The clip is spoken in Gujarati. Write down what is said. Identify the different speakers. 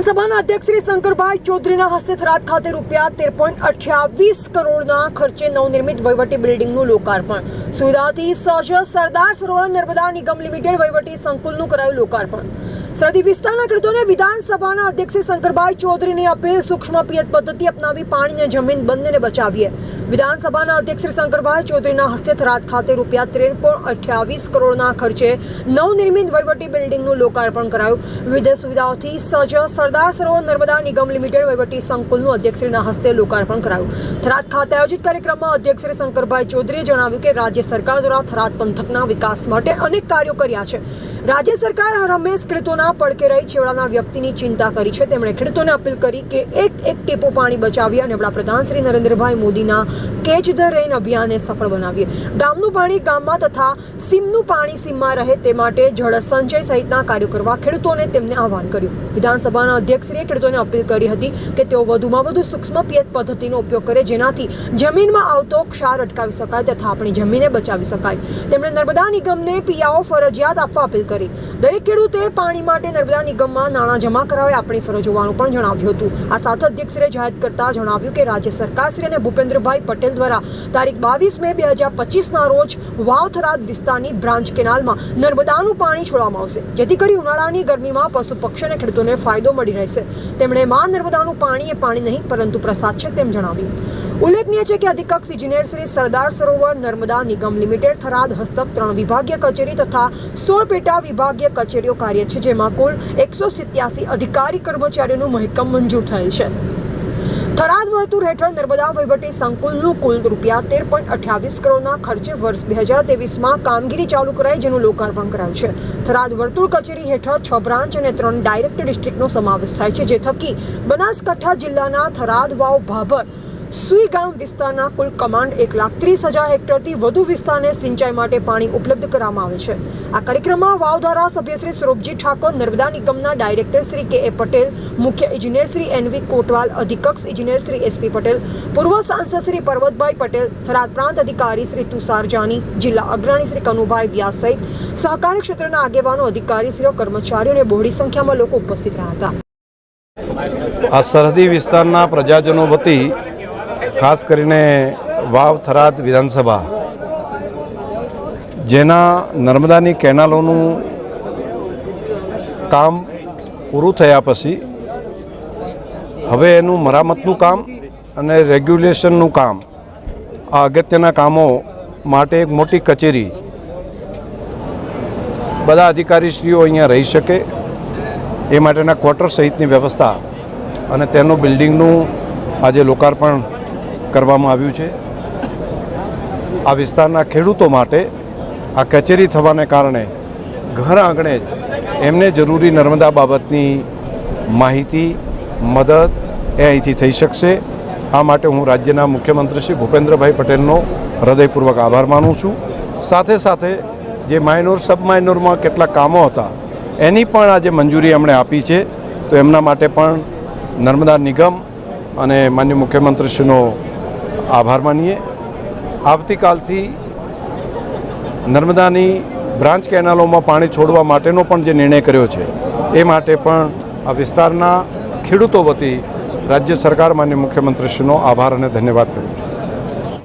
Speaker 1: વિધાનસભાના અધ્યક્ષ શ્રી શંકરભાઈ ચૌધરીના હસ્તે થરાદ ખાતે રૂપિયા 13.28 કરોડના ખર્ચે નવનિર્મિત વહીવટી બિલ્ડિંગનું લોકાર્પણ. સુવિધાથી સજ્જ સરદાર સરોવર નર્મદા નિગમ લિમિટેડ વહીવટી સંકુલનું કરાયું લોકાર્પણ. સરહદી વિસ્તારના ખેડૂતોને વિધાનસભાના અધ્યક્ષ શ્રી શંકરભાઈ ચૌધરીની અપીલ, સૂક્ષ્મ પિયત પદ્ધતિ અપનાવી પાણીને જમીન બંનેને બચાવીએ. વિધાનસભાના અધ્યક્ષ શ્રી શંકરભાઈ ચૌધરીના હસ્તે થરાદ ખાતે રૂપિયા 13.28 કરોડના ખર્ચે નવનિર્મિત વહીવટી બિલ્ડિંગનું લોકાર્પણ કરાયું. વિવિધ સુવિધાઓથી સજ્જ સરદાર સરોવર નર્મદા નિગમ લિમિટેડ વહીવટી સંકુલનું અધ્યક્ષશ્રીના હસ્તે લોકાર્પણ કરાયું. થરાદ ખાતે આયોજિત કાર્યક્રમમાં અધ્યક્ષ શ્રી શંકરભાઈ ચૌધરીએ જણાવ્યું કે રાજ્ય સરકાર દ્વારા થરાદ પંથકના વિકાસ માટે અનેક કાર્યો કર્યા છે. રાજ્ય સરકાર હર હંમેશ ખેડૂતોના પડકે રહી છેવાડાના વ્યક્તિની ચિંતા કરી છે. તેમણે ખેડૂતોને અપીલ કરી કે એક ટીપું પાણી બચાવીએ અને વડાપ્રધાન શ્રી નરેન્દ્રભાઈ મોદીના કેચ ધ રેન અભિયાનને સફળ બનાવીએ. ગામનું પાણી ગામમાં તથા સીમનું પાણી સીમમાં રહે તે માટે જળ સંચય સહિતના કાર્યો કરવા ખેડૂતોને તેમને આહવાન કર્યું. વિધાનસભાના અધ્યક્ષશ્રીએ ખેડૂતોને અપીલ કરી હતી કે તેઓ વધુમાં વધુ સૂક્ષ્મ પિયત પદ્ધતિનો ઉપયોગ કરે, જેનાથી જમીનમાં આવતો ક્ષાર અટકાવી શકાય તથા આપણી જમીનને બચાવી શકાય. તેમણે નર્મદા નિગમને પીઆઓ ફરજિયાત આપવા અપીલ કરી. દરેક ખેડૂતે પાણી માટે નર્મદા નિગમમાં નાણાં જમા કરાવે આપણી ફરજ હોવાનું પણ જણાવ્યું હતું. આ સાથે અધ્યક્ષશ્રીએ જાહેર કરતા જણાવ્યું કે રાજ્ય સરકાર શ્રી અને ભૂપેન્દ્રભાઈ પટેલ દ્વારા તારીખ 22 મે 2025ના રોજ વાવ થરાદ વિસ્તારની બ્રાન્ચ કેનાલમાં નર્મદાનું પાણી છોડવામાં આવશે, જેથી કરી ઉનાળાની ગરમીમાં પશુ પક્ષી અને ખેડૂતોને ફાયદો મળી રહેશે. તેમણે માં નર્મદાનું પાણી એ પાણી નહીં પરંતુ પ્રસાદ છે તેમ જણાવ્યું. ઉલ્લેખનીય છે કે અધિક્ષક ઇજનેર શ્રી સરદાર સરોવર નર્મદા નિગમ લિમિટેડ થરાદ હસ્તક 3 વિભાગીય કચેરી તથા 16 પેટા વિભાગીય કચેરીઓ કાર્ય છે, જેમાં કુલ 187 અધિકારી કર્મચારીઓનું મહેકમ મંજૂર થયેલ છે. થરાદ વર્તુળ હેઠળ નર્મદા વહીવટી સંકુલનું કુલ રૂપિયા 13.28 કરોડના ખર્ચે વર્ષ 2023માં કામગીરી ચાલુ કરાઈ, જેનું લોકાર્પણ કરાયું છે. થરાદ વર્તુળ કચેરી હેઠળ 6 બ્રાન્ચ અને 3 ડાયરેક્ટ ડિસ્ટ્રિક્ટનો સમાવેશ થાય છે, જે થકી બનાસકાંઠા જિલ્લાના થરાદ, વાવ, ભાભર, સુઈ ગામ વિસ્તારના કુલ કમાન્ડ 1,30,000 હેક્ટરથી વધુ વિસ્તારને સિંચાઈ માટે પાણી ઉપલબ્ધ કરવામાં આવે છે. આ કાર્યક્રમમાં વાવ ધારાસભ્ય શ્રી સ્વરૂપજી ઠાકોર, નર્મદા નિગમના ડાયરેક્ટર શ્રી કે.એ. પટેલ, મુખ્ય ઇજનેર શ્રી એન.વી. કોટવાલ, અધિક્ષક ઇજનેર શ્રી એસ.પી. પટેલ, પૂર્વ સાંસદ શ્રી પરબતભાઈ પટેલ, થરાદ પ્રાંત અધિકારી શ્રી તુષાર જાની, જિલ્લા અગ્રણી શ્રી કનુભાઈ વ્યાસ સહિત સહકારી ક્ષેત્રના આગેવાનો, અધિકારીશ્રીઓ, કર્મચારીઓ અને બહોળી સંખ્યામાં લોકો ઉપસ્થિત રહ્યા હતા.
Speaker 2: આ સરહદી વિસ્તારના પ્રજાજનો વતી ખાસ કરીને વાવ થરાદ વિધાનસભા, જેના નર્મદાની કેનાલોનું કામ પૂરું થયા પછી હવે એનું મરામતનું કામ અને રેગ્યુલેશનનું કામ, આ અગત્યના કામો માટે એક મોટી કચેરી, બધા અધિકારીશ્રીઓ અહીંયા રહી શકે એ માટેના ક્વાર્ટર સહિતની વ્યવસ્થા અને તેનું બિલ્ડિંગનું આજે લોકાર્પણ કરવામાં આવ્યું છે. આ વિસ્તારના ખેડૂતો માટે આ કચેરી થવાને કારણે ઘર આંગણે જ એમને જરૂરી નર્મદા બાબતની માહિતી, મદદ એ અહીંથી થઈ શકશે. આ માટે હું રાજ્યના મુખ્યમંત્રી શ્રી ભૂપેન્દ્રભાઈ પટેલનો હૃદયપૂર્વક આભાર માનું છું. સાથે સાથે જે માઇનોર, સબ માઇનોરમાં કેટલાક કામો હતા એની પણ આજે મંજૂરી એમણે આપી છે, તો એમના માટે પણ નર્મદા નિગમ અને માનનીય મુખ્યમંત્રીશ્રીનો આભાર માનીએ. આવતીકાલથી નર્મદાની બ્રાન્ચ કેનાલોમાં પાણી છોડવા માટેનો પણ જે નિર્ણય કર્યો છે એ માટે પણ આ વિસ્તારના ખેડૂતો વતી રાજ્ય સરકાર માનનીય મુખ્યમંત્રીશ્રીનો આભાર અને ધન્યવાદ કરું છું.